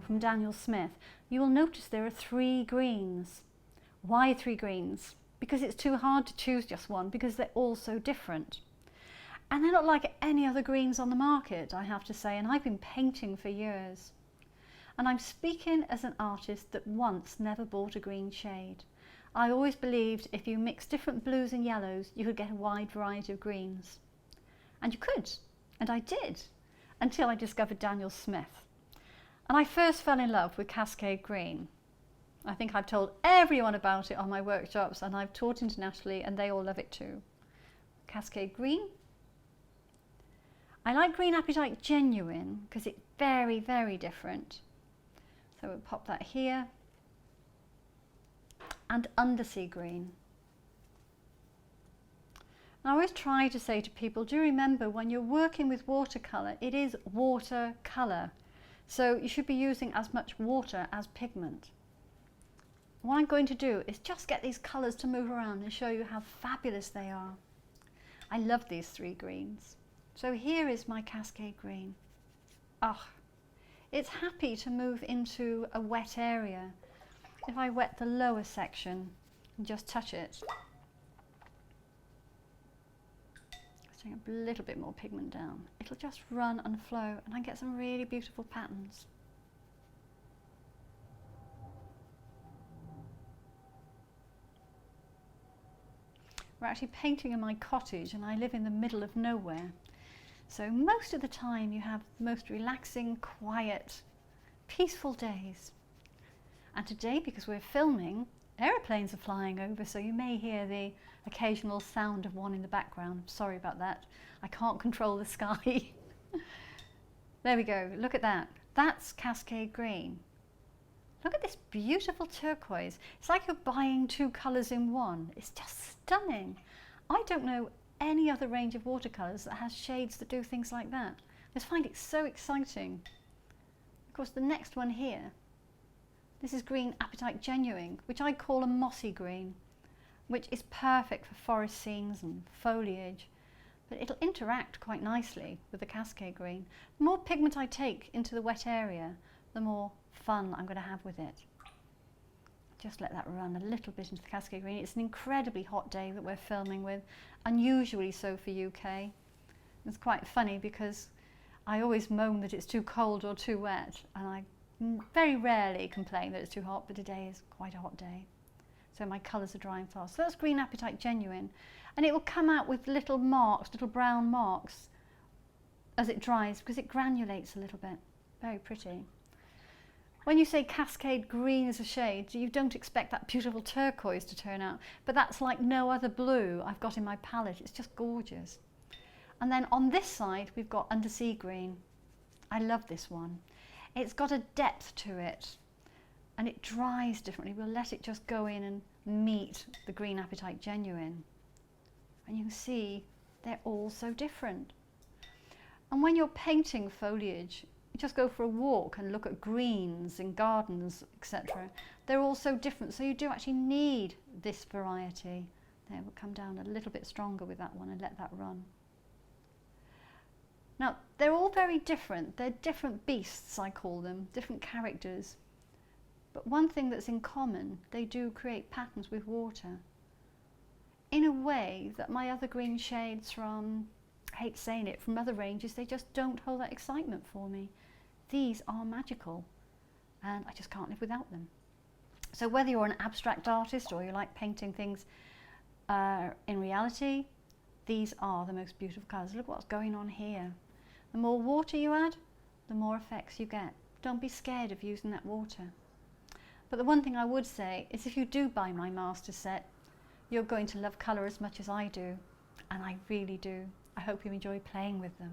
from Daniel Smith, you will notice there are 3 greens. Why 3 greens? Because it's too hard to choose just one, because they're all so different. And they're not like any other greens on the market, I have to say, and I've been painting for years. And I'm speaking as an artist that once never bought a green shade. I always believed if you mix different blues and yellows, you could get a wide variety of greens. And you could, and I did, until I discovered Daniel Smith. And I first fell in love with Cascade Green. I think I've told everyone about it on my workshops, and I've taught internationally, and they all love it too. Cascade Green. I like Green Apatite Genuine because it's very, very different. So we'll pop that here. And Undersea Green. I always try to say to people, do remember when you're working with watercolour, it is watercolour. So you should be using as much water as pigment. What I'm going to do is just get these colours to move around and show you how fabulous they are. I love these 3 greens. So here is my Cascade Green. Oh, it's happy to move into a wet area. If I wet the lower section and just touch it, take a little bit more pigment down, it'll just run and flow, and I get some really beautiful patterns. We're actually painting in my cottage, and I live in the middle of nowhere. So most of the time you have the most relaxing, quiet, peaceful days. And today, because we're filming, aeroplanes are flying over, so you may hear the occasional sound of one in the background. Sorry about that. I can't control the sky. There we go. Look at that. That's Cascade Green. Look at this beautiful turquoise. It's like you're buying 2 colours in one. It's just stunning. I don't know any other range of watercolours that has shades that do things like that. I just find it so exciting. Of course, the next one here, this is Green Apatite Genuine, which I call a mossy green, which is perfect for forest scenes and foliage, but it'll interact quite nicely with the Cascade Green. The more pigment I take into the wet area, the more fun I'm going to have with it. Just let that run a little bit into the Cascade Green. It's an incredibly hot day that we're filming with, unusually so for UK. It's quite funny because I always moan that it's too cold or too wet, and I very rarely complain that it's too hot, but today is quite a hot day. So my colours are drying fast. So that's Green Apatite Genuine, and it will come out with little marks, little brown marks as it dries, because it granulates a little bit. Very pretty. When you say Cascade Green as a shade, you don't expect that beautiful turquoise to turn out, but that's like no other blue I've got in my palette. It's just gorgeous. And then on this side we've got Undersea Green. I love this one. It's got a depth to it, and it dries differently. We'll let it just go in and meet the Green Apatite Genuine. And you can see they're all so different. And when you're painting foliage, you just go for a walk and look at greens in gardens, etc. They're all so different, so you do actually need this variety. There, we'll come down a little bit stronger with that one and let that run. Now, they're all very different. They're different beasts, I call them, different characters. But one thing that's in common, they do create patterns with water in a way that my other green shades from, I hate saying it, from other ranges, they just don't hold that excitement for me. These are magical, and I just can't live without them. So whether you're an abstract artist or you like painting things in reality, these are the most beautiful colours. Look what's going on here. The more water you add, the more effects you get. Don't be scared of using that water. But the one thing I would say is if you do buy my master set, you're going to love colour as much as I do, and I really do. I hope you enjoy playing with them.